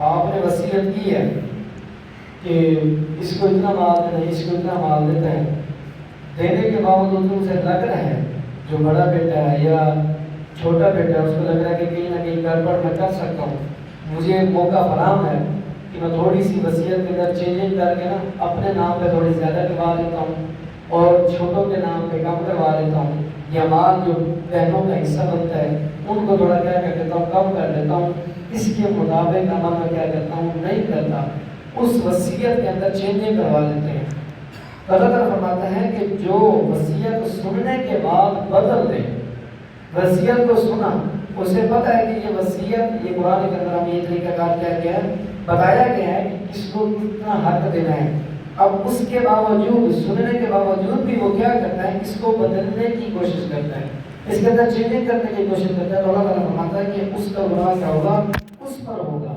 آپ نے وصیت کی ہے کہ اس کو اتنا مال دینا، اس کو اتنا مال دیتے ہیں، دینے کے باوجود اسے لگ رہا ہے جو بڑا بیٹا ہے یا چھوٹا بیٹا ہے اس کو لگ رہا ہے کہ کہیں نہ کہیں گڑبڑ میں کر سکتا ہوں، مجھے موقع فراہم ہے کہ میں تھوڑی سی وصیت کے اندر چینجنگ کر کے نا اپنے نام پہ تھوڑی زیادہ کروا لیتا ہوں اور چھوٹوں کے نام پہ کم کروا لیتا ہوں، یا مال جو بہنوں کا حصہ بنتا ہے ان کو تھوڑا کیا کر دیتا ہوں، کم کر دیتا ہوں، اس کے مطابق عمل میں کیا کرتا ہوں، نہیں کرتا، اس وصیت کے اندر چینجنگ کروا لیتے ہیں۔ اللہ تعالیٰ فرماتا ہے کہ جو وصیت سننے کے بعد بدل دے، وصیت کو سنا، اسے پتہ ہے کہ یہ وصیت، یہ قرآن کے اندر ہمیں یہ طریقہ کار کیا گیا ہے، بتایا گیا ہے کہ کس کو کتنا حق دینا ہے، اب اس کے باوجود، سننے کے باوجود بھی وہ کیا کرتا ہے، اس کو بدلنے کی کوشش کرتا ہے، اس کے اندر چینجنگ کرنے کی کوشش کرتا ہے، تو اللہ تعالیٰ فرماتا ہے کہ اس کا گناہ کیا ہوگا، اس پر ہوگا۔